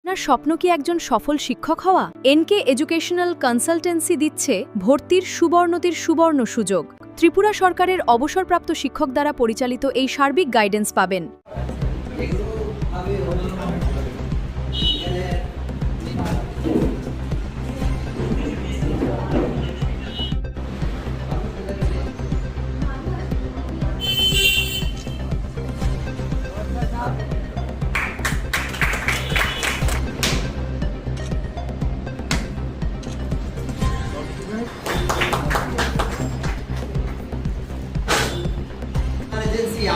আপনার স্বপ্ন কি একজন সফল শিক্ষক হওয়া? এনকে এডুকেশনাল কনসালটেন্সি দিচ্ছে ভর্তির সুবর্ণ সুযোগ। ত্রিপুরা সরকারের অবসরপ্রাপ্ত শিক্ষক দ্বারা পরিচালিত এই সার্বিক গাইডেন্স পাবেন।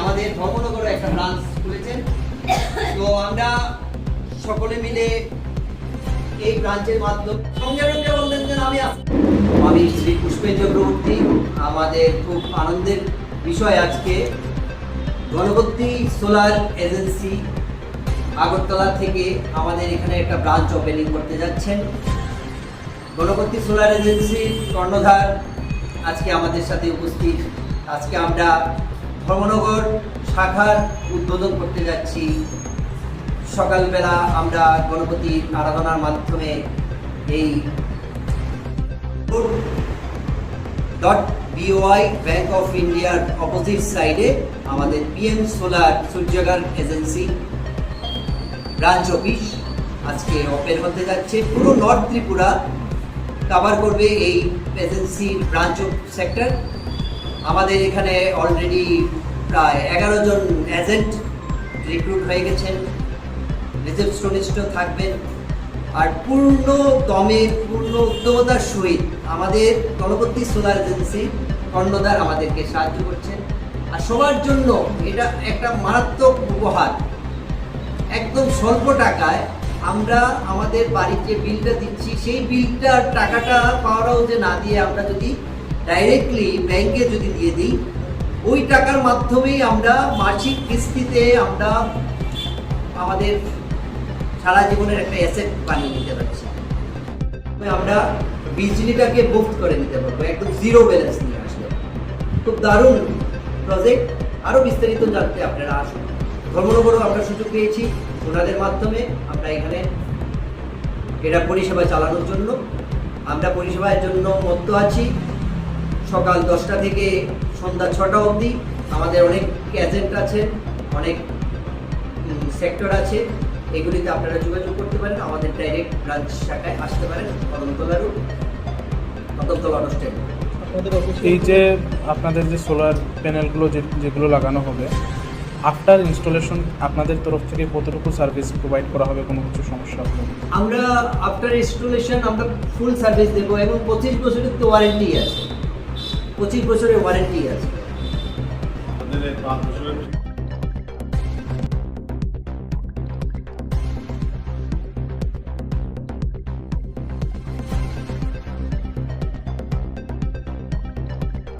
আমাদের ধর্মনগরে একটা ব্রাঞ্চ খুলেছেন, তো আমরা সকলে মিলে এই ব্রাঞ্চের মাধ্যমে সঙ্গে বললেন যে আমি শ্রী পুষ্পেন চক্রবর্তী। আমাদের খুব আনন্দের বিষয় আজকে গণপতি সোলার এজেন্সি আগরতলা থেকে আমাদের এখানে একটা ব্রাঞ্চ ওপেনিং করতে যাচ্ছেন। গণপতি সোলার এজেন্সির কর্ণধার আজকে আমাদের সাথে উপস্থিত। আজকে আমরা ধর্মনগর শাখার উদ্বোধন করতে যাচ্ছি। সকালবেলা আমরা গণপতির আরাধনার মাধ্যমে এই BOI ব্যাংক অফ ইন্ডিয়ার অপোজিট সাইডে আমাদের PM solar Surya Ghar agency branch office আজকে ওপেন হতে যাচ্ছে। পুরো নর্থ ত্রিপুরা কভার করবে এই এজেন্সির ব্রাঞ্চ সেক্টর। আমাদের এখানে অলরেডি প্রায় 11 জন এজেন্ট রিক্রুট হয়ে গেছেন, রিসেপশনিস্টও থাকবেন। আর পূর্ণ উদ্যমতার সহিত আমাদের গণপতি সোলার এজেন্সি কর্ণধার আমাদেরকে সাহায্য করছেন। আর সবার জন্য এটা একটা মারাত্মক উপহার। একদম স্বল্প টাকায় আমরা আমাদের বাড়ির যে বিলটা দিচ্ছি সেই বিলটার টাকাটা পাওয়ারও যে না দিয়ে আমরা যদি ডাইরেক্টলি ব্যাংকে যদি দিয়ে দিই, ওই টাকার মাধ্যমেই আমরা মাসিক কিস্তিতে আমরা আমাদের সারা জীবনের একটা অ্যাসেট বানিয়ে নিতে পারছি। আমরা বিজলিটাকে মুক্ত করে নিতে পারবো, একদম জিরো ব্যালেন্স নিয়ে আসলে। খুব দারুণ প্রজেক্ট। আরও বিস্তারিত জানতে আপনারা আসুন। ধর্মনগরও আমরা সুযোগ পেয়েছি ওনাদের মাধ্যমে। আমরা এখানে এটা পরিষেবা চালানোর জন্য আমরা পরিষেবার জন্য মত্ত আছি। সকাল 10টা থেকে সন্ধ্যা 6টা অবধি আমাদের অনেক এজেন্ট আছে, অনেক সেক্টর আছে। এগুলিতে আপনারা যোগাযোগ করতে পারেন। আমাদের ডাইরেক্ট ব্রাঞ্চ শাখায় আসতে পারেন, কদমতলা অনুষ্ঠান। এই যে আপনাদের যে সোলার প্যানেলগুলো যেগুলো লাগানো হবে, আফটার ইনস্টলেশন আপনাদের তরফ থেকে কতটুকু সার্ভিস প্রোভাইড করা হবে? কোনো কিছু সমস্যা হবে? আমরা আফটার ইনস্টলেশন আমরা ফুল সার্ভিস দেবো এবং 25 বছরের তো ওয়ারেন্টি আছে। 25 বছরের ওয়ারেন্টি আছে।